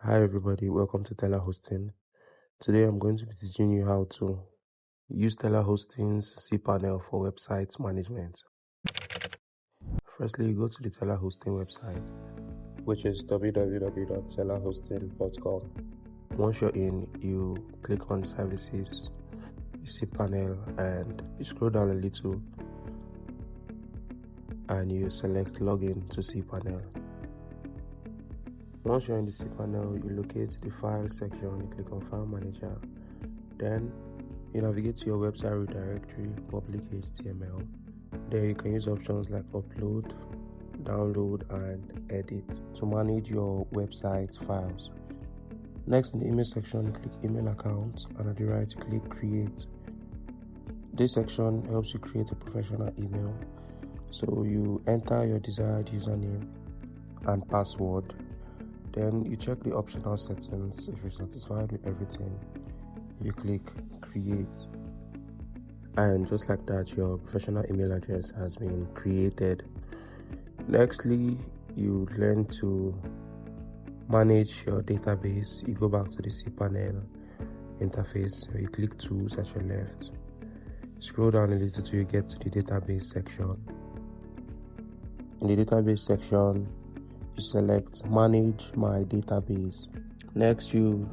Hi everybody, welcome to telaHosting. Today I'm going to be teaching you how to use telaHosting's cPanel for website management. Firstly, you go to the telaHosting website, which is www.telahosting.com. Once you're in, you click on services, cPanel, and you scroll down a little and you select login to cPanel. Once you're in the cPanel, you locate the file section, you click on file manager, then you navigate to your website redirectory, public HTML. There you can use options like upload, download, and edit to manage your website files. Next, in the email section, click email account, and at the right, click create. This section helps you create a professional email. So you enter your desired username and password. Then you check the optional settings. If you're satisfied with everything, you click create, and just like that, your professional email address has been created. Nextly, you learn to manage your database. You go back to the cPanel interface, you click tools at your left, scroll down a little till you get to the database section. In the database section, you select manage my database. Next, you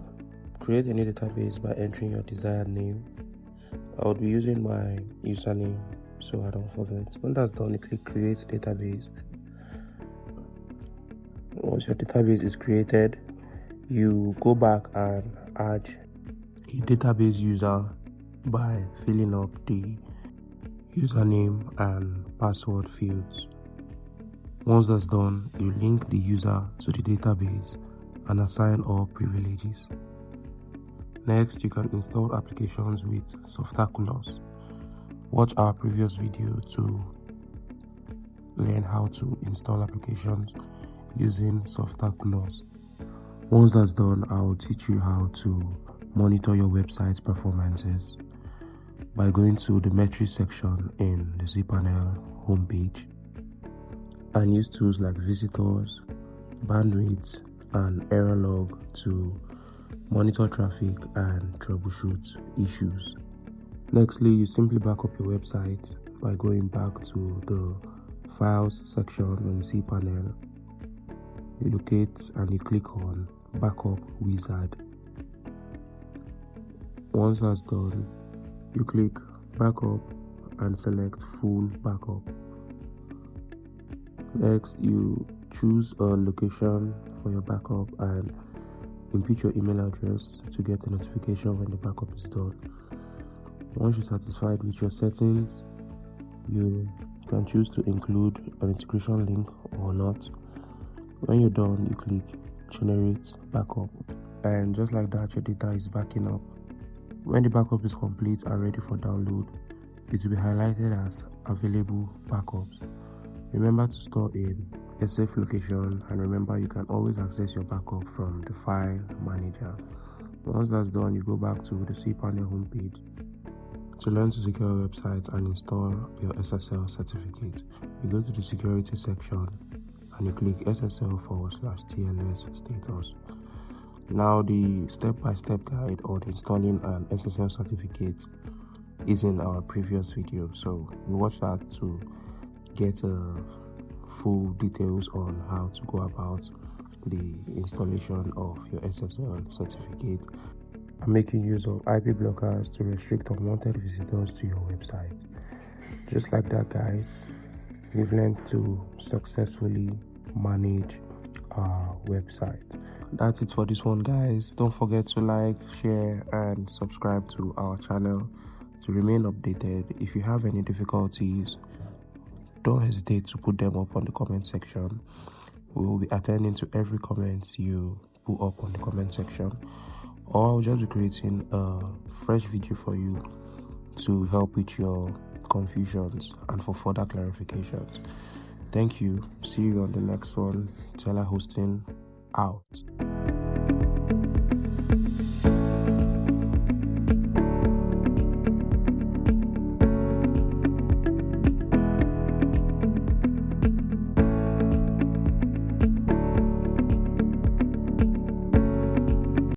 create a new database by entering your desired name. I would be using my username so I don't forget. When that's done, you click create database. Once your database is created, you go back and add a database user by filling up the username and password fields. Once that's done, you link the user to the database and assign all privileges. Next, you can install applications with Softaculous. Watch our previous video to learn how to install applications using Softaculous. Once that's done, I will teach you how to monitor your website's performances by going to the metrics section in the cPanel homepage and use tools like visitors, bandwidth, and error log to monitor traffic and troubleshoot issues. Nextly, you simply back up your website by going back to the files section in cPanel. You locate and you click on backup wizard. Once that's done, you click backup and select full backup. Next, you choose a location for your backup and input your email address to get a notification when the backup is done. Once you're satisfied with your settings, you can choose to include an integration link or not. When you're done, you click generate backup, and just like that, your data is backing up. When the backup is complete and ready for download, it will be highlighted as available backups. Remember to store in a safe location, and remember you can always access your backup from the file manager. Once that's done, you go back to the cPanel homepage to learn to secure your website and install your SSL certificate. You go to the security section and you click SSL/TLS status. Now the step-by-step guide on installing an SSL certificate is in our previous video, so you watch that to get full details on how to go about the installation of your SSL certificate and making use of IP blockers to restrict unwanted visitors to your website. Just like that, guys, we've learned to successfully manage our website. That's it for this one, guys. Don't forget to like, share, and subscribe to our channel to remain updated. If you have any difficulties, don't hesitate to put them up on the comment section. We will be attending to every comment you put up on the comment section, or I'll just be creating a fresh video for you to help with your confusions and for further clarifications. Thank you. See you on the next one. telaHosting out.